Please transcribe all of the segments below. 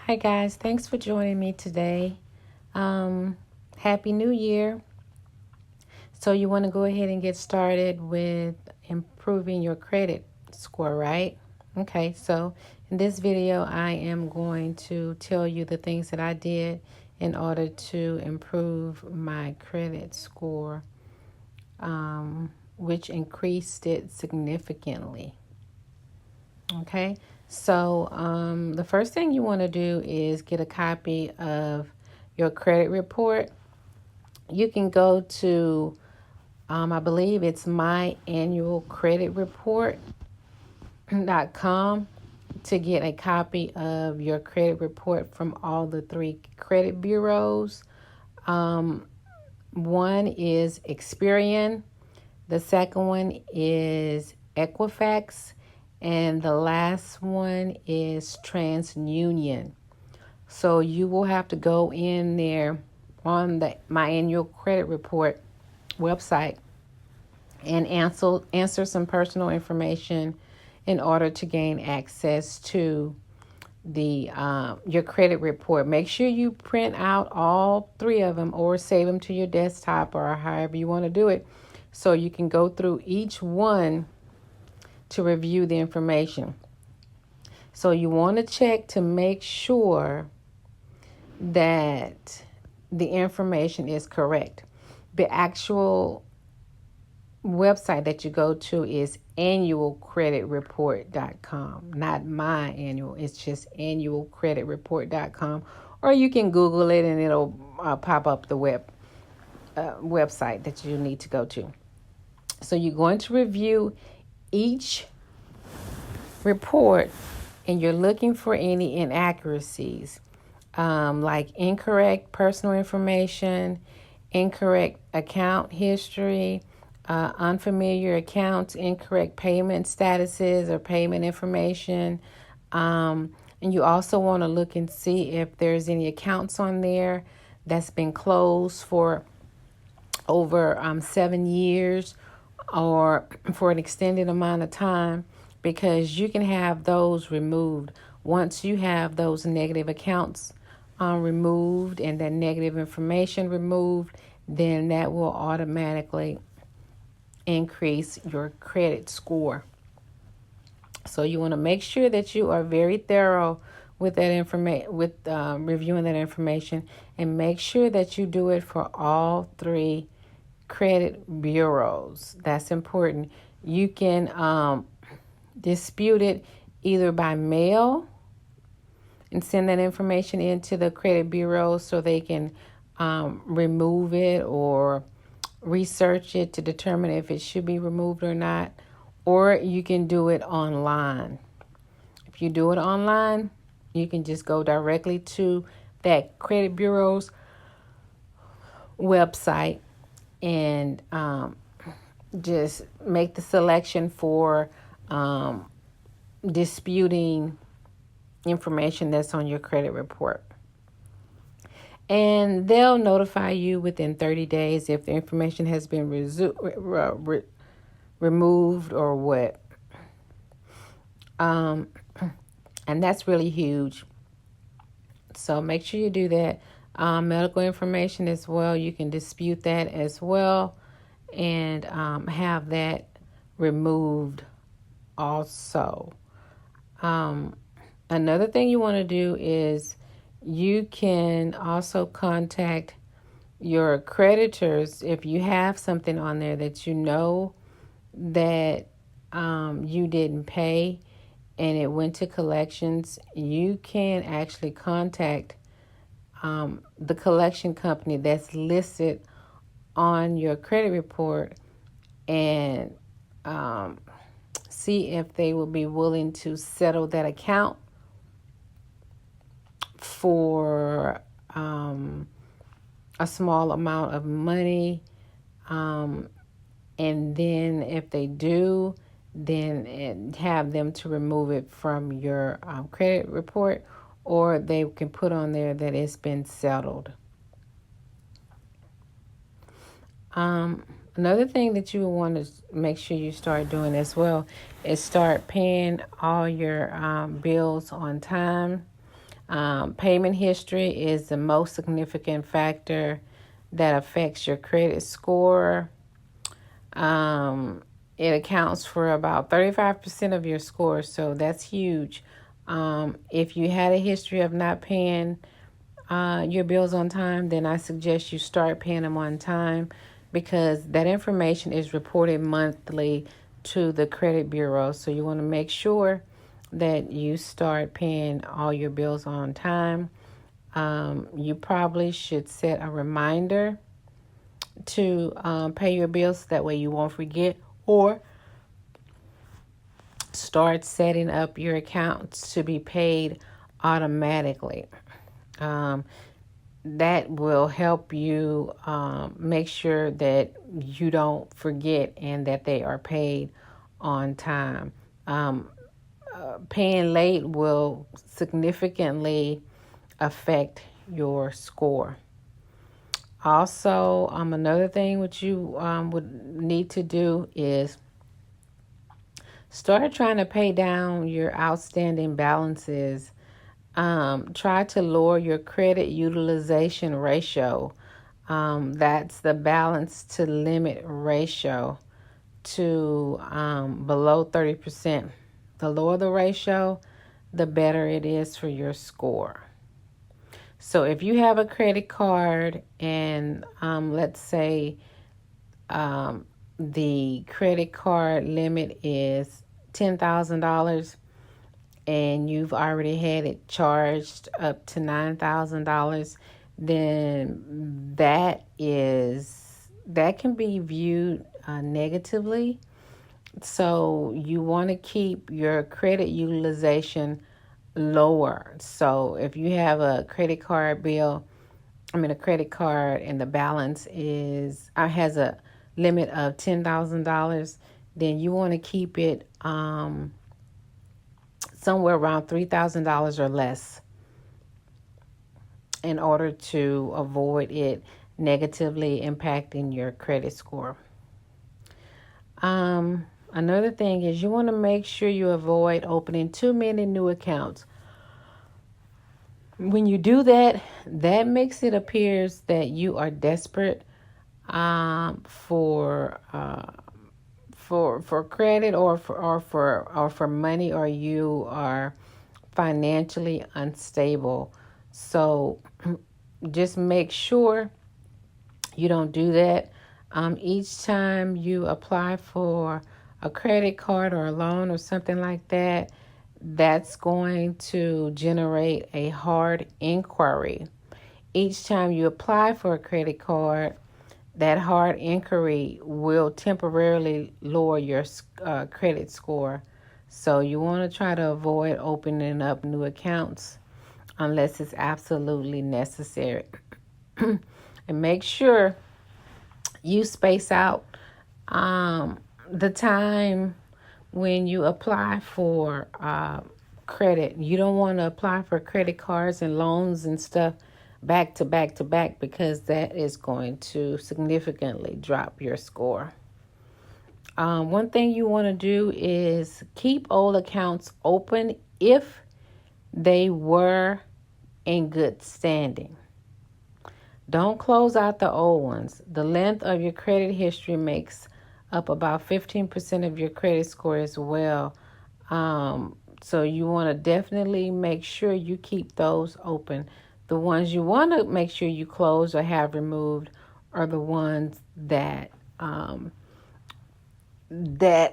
Hi guys, thanks for joining me today. Happy New Year. So you want to go ahead and get started with improving your credit score, right? Okay, so in this video, I am going to tell you the things that I did in order to improve my credit score, which increased it significantly. Okay, so the first thing you want to do is get a copy of your credit report. You can go to, I believe it's myannualcreditreport.com to get a copy of your credit report from all the three credit bureaus. One is Experian, the second one is Equifax, and the last one is TransUnion. So you will have to go in there on the My Annual Credit Report website and answer some personal information in order to gain access to the your credit report. Make sure you print out all three of them or save them to your desktop or however you want to do it, so you can go through each one to review the information. So you want to check to make sure that the information is correct. The actual website that you go to is annualcreditreport.com, not my annual. It's just annualcreditreport.com, or you can Google it and it'll pop up the website that you need to go to. So you're going to review each report and you're looking for any inaccuracies, like incorrect personal information, incorrect account history, unfamiliar accounts, incorrect payment statuses or payment information. And you also want to look and see if there's any accounts on there that's been closed for over 7 years or for an extended amount of time, because you can have those removed. Once you have those negative accounts removed and that negative information removed, then that will automatically increase your credit score. So you want to make sure that you are very thorough with that information, with reviewing that information, and make sure that you do it for all three credit bureaus. That's important. You can dispute it either by mail and send that information into the credit bureau so they can remove it or research it to determine if it should be removed or not, or you can do it online. If you do it online, you can just go directly to that credit bureau's website and just make the selection for disputing information that's on your credit report. And they'll notify you within 30 days if the information has been removed or what. And that's really huge. So make sure you do that. Medical information as well, you can dispute that as well and have that removed also. Another thing you want to do is you can also contact your creditors if you have something on there that you know that you didn't pay and it went to collections. You can actually contact the collection company that's listed on your credit report and see if they will be willing to settle that account for a small amount of money. And then if they do, then have them to remove it from your credit report, or they can put on there that it's been settled. Another thing that you want to make sure you start doing as well is start paying all your bills on time. Payment history is the most significant factor that affects your credit score. It accounts for about 35% of your score, so that's huge. If you had a history of not paying your bills on time, then I suggest you start paying them on time, because that information is reported monthly to the credit bureau. So you want to make sure that you start paying all your bills on time. You probably should set a reminder to pay your bills so that way you won't forget, or start setting up your accounts to be paid automatically. That will help you make sure that you don't forget and that they are paid on time. Paying late will significantly affect your score. Also, another thing which you would need to do is start trying to pay down your outstanding balances. Try to lower your credit utilization ratio. That's the balance to limit ratio to below 30%. The lower the ratio, the better it is for your score. So if you have a credit card and let's say the credit card limit is $10,000 and you've already had it charged up to $9,000, then that can be viewed negatively. So you want to keep your credit utilization lower. So if you have a credit card and the balance has a limit of $10,000, then you want to keep it somewhere around $3,000 or less in order to avoid it negatively impacting your credit score. Another thing is you want to make sure you avoid opening too many new accounts. When you do that, that makes it appears that you are desperate for credit or for money, or you are financially unstable. So just make sure you don't do that. Each time you apply for a credit card or a loan or something like that, that's going to generate a hard inquiry. Each time you apply for a credit card, that hard inquiry will temporarily lower your credit score. So you want to try to avoid opening up new accounts unless it's absolutely necessary. And make sure you space out the time when you apply for credit. You don't want to apply for credit cards and loans and stuff back to back to back, because that is going to significantly drop your score. One thing you want to do is keep old accounts open if they were in good standing. Don't close out the old ones. The length of your credit history makes up about 15% of your credit score as well. So you want to definitely make sure you keep those open. The ones you want to make sure you close or have removed are the ones that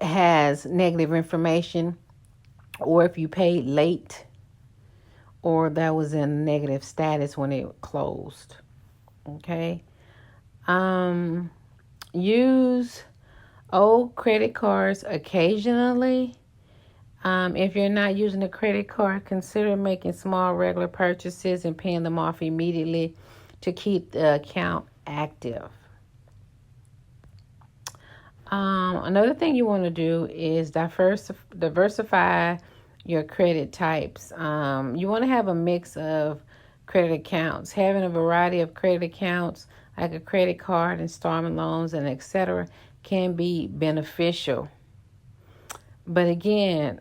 has negative information, or if you paid late, or that was in negative status when it closed. Okay. Use old credit cards occasionally. If you're not using a credit card, consider making small regular purchases and paying them off immediately to keep the account active. Another thing you want to do is diversify your credit types. You want to have a mix of credit accounts. Having a variety of credit accounts, like a credit card, installment loans, and etc., can be beneficial. But again,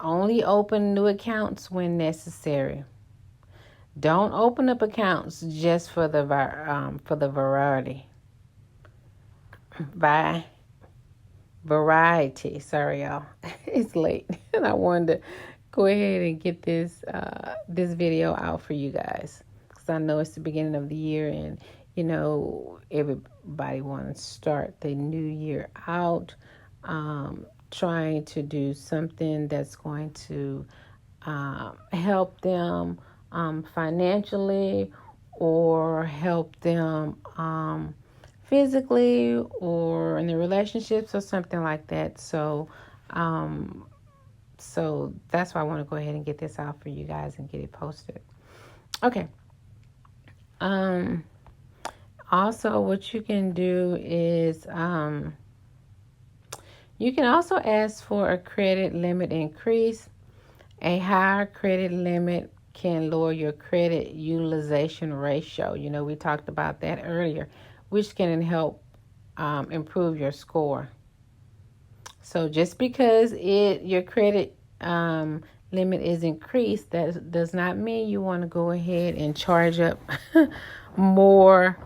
only open new accounts when necessary. Don't open up accounts just for the variety. By variety. Sorry, y'all. It's late, and I wanted to go ahead and get this video out for you guys, because I know it's the beginning of the year, and everybody wants to start the new year out, trying to do something that's going to help them financially, or help them physically, or in their relationships, or something like that. So that's why I want to go ahead and get this out for you guys and get it posted. Okay. Also, what you can do is you can also ask for a credit limit increase. A higher credit limit can lower your credit utilization ratio. We talked about that earlier, which can help improve your score. So just because your credit limit is increased, that does not mean you want to go ahead and charge up more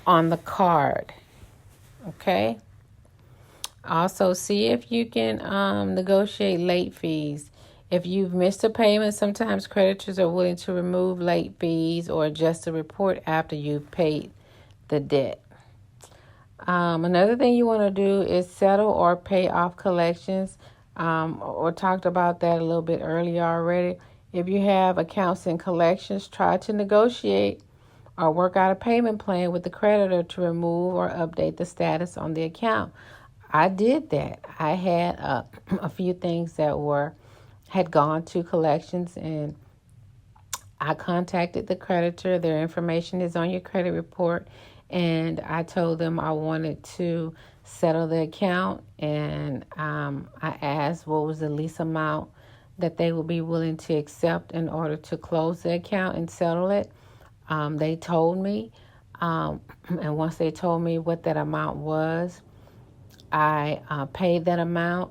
on the card. Okay? Also, see if you can negotiate late fees. If you've missed a payment, sometimes creditors are willing to remove late fees or adjust the report after you've paid the debt. Another thing you want to do is settle or pay off collections. Or talked about that a little bit earlier already. If you have accounts in collections, try to negotiate or work out a payment plan with the creditor to remove or update the status on the account. I did that. I had a few things that had gone to collections, and I contacted the creditor. Their information is on your credit report, and I told them I wanted to settle the account, and I asked what was the least amount that they would be willing to accept in order to close the account and settle it. They told me, and once they told me what that amount was, I paid that amount.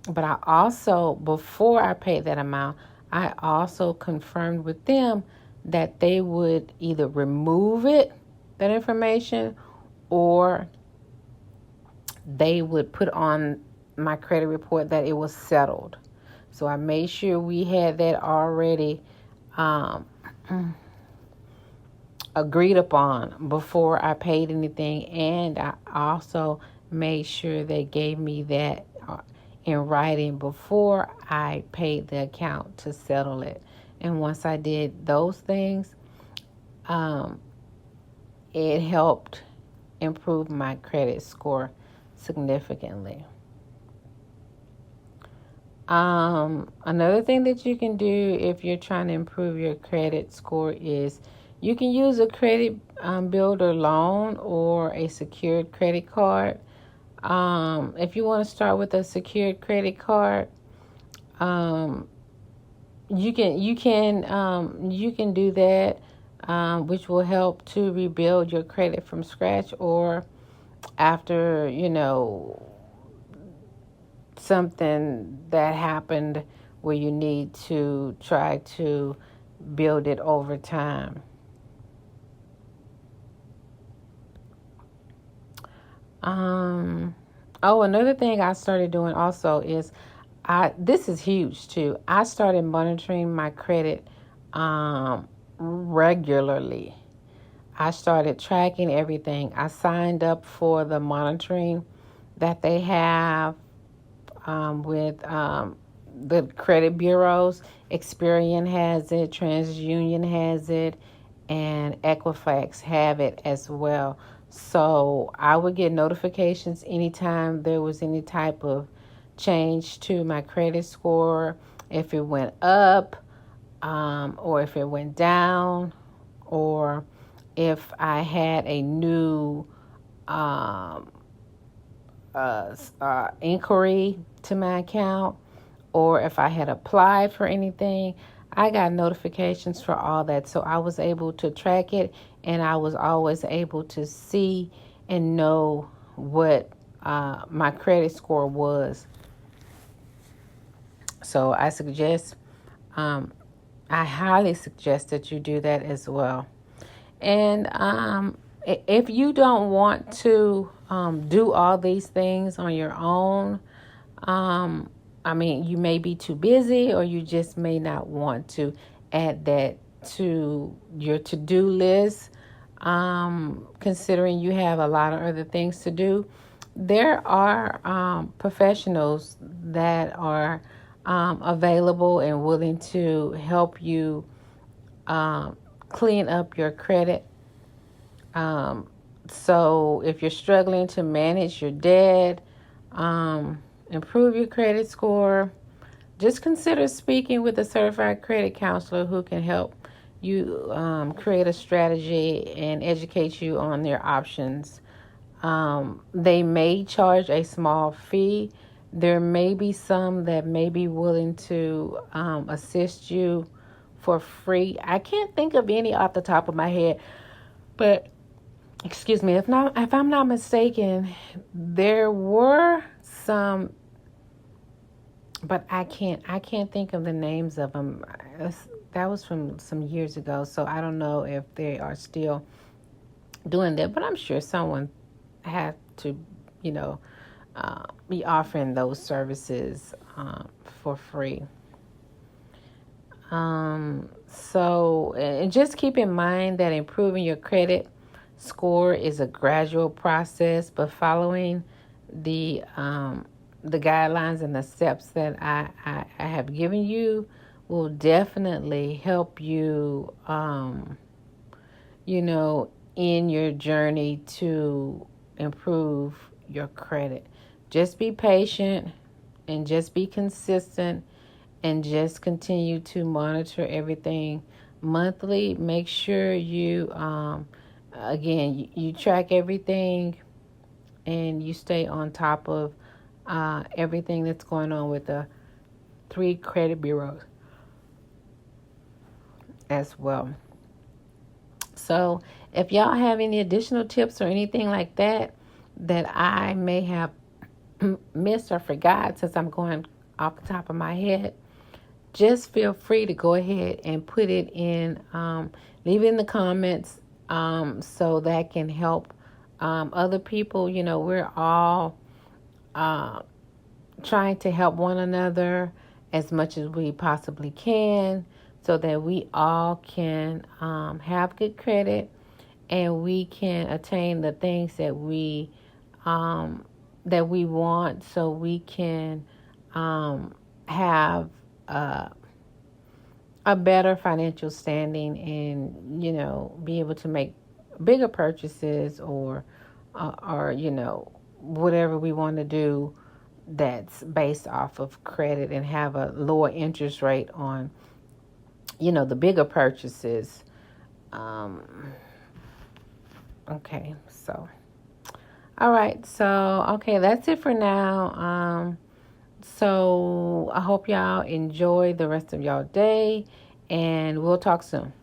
But I also, before I paid that amount, I also confirmed with them that they would either remove that information, or they would put on my credit report that it was settled. So I made sure we had that already agreed upon before I paid anything, and I also made sure they gave me that in writing before I paid the account to settle it. And once I did those things, it helped improve my credit score significantly. Another thing that you can do if you're trying to improve your credit score is you can use a credit builder loan or a secured credit card. If you want to start with a secured credit card, you can do that, which will help to rebuild your credit from scratch, or after something that happened where you need to try to build it over time. Another thing I started doing also is this is huge too. I started monitoring my credit regularly. I started tracking everything. I signed up for the monitoring that they have with the credit bureaus. Experian has it, TransUnion has it, and Equifax have it as well. So I would get notifications anytime there was any type of change to my credit score, if it went up, or if it went down, or if I had a new inquiry to my account, or if I had applied for anything. I got notifications for all that, so I was able to track it, and I was always able to see and know what my credit score was. So I suggest I highly suggest that you do that as well. And if you don't want to do all these things on your own, um, I mean, you may be too busy, or you just may not want to add that to your to-do list, considering you have a lot of other things to do. There are professionals that are available and willing to help you um, clean up your credit. Um, so if you're struggling to manage your debt, improve your credit score, just consider speaking with a certified credit counselor who can help you create a strategy and educate you on their options. They may charge a small fee. There may be some that may be willing to assist you for free. I can't think of any off the top of my head, but excuse me, if I'm not mistaken, there were some, but I can't think of the names of them. That was from some years ago, so I don't know if they are still doing that. But I'm sure someone had to, you know, be offering those services for free. So, and just keep in mind that improving your credit score is a gradual process, but following the guidelines and the steps that I have given you will definitely help you, you know, in your journey to improve your credit. Just be patient and just be consistent and just continue to monitor everything monthly. Make sure you, again, you track everything and you stay on top of everything that's going on with the 3 credit bureaus as well. So if y'all have any additional tips or anything like that that I may have missed or forgot, since I'm going off the top of my head, just feel free to go ahead and put it in, leave it in the comments, so that can help other people. You know, we're all trying to help one another as much as we possibly can, so that we all can have good credit and we can attain the things that we want, so we can have a better financial standing, and you know, be able to make bigger purchases, or you know, whatever we want to do that's based off of credit, and have a lower interest rate on, you know, the bigger purchases. Okay, so all right, so okay, that's it for now. So I hope y'all enjoy the rest of y'all day, and we'll talk soon.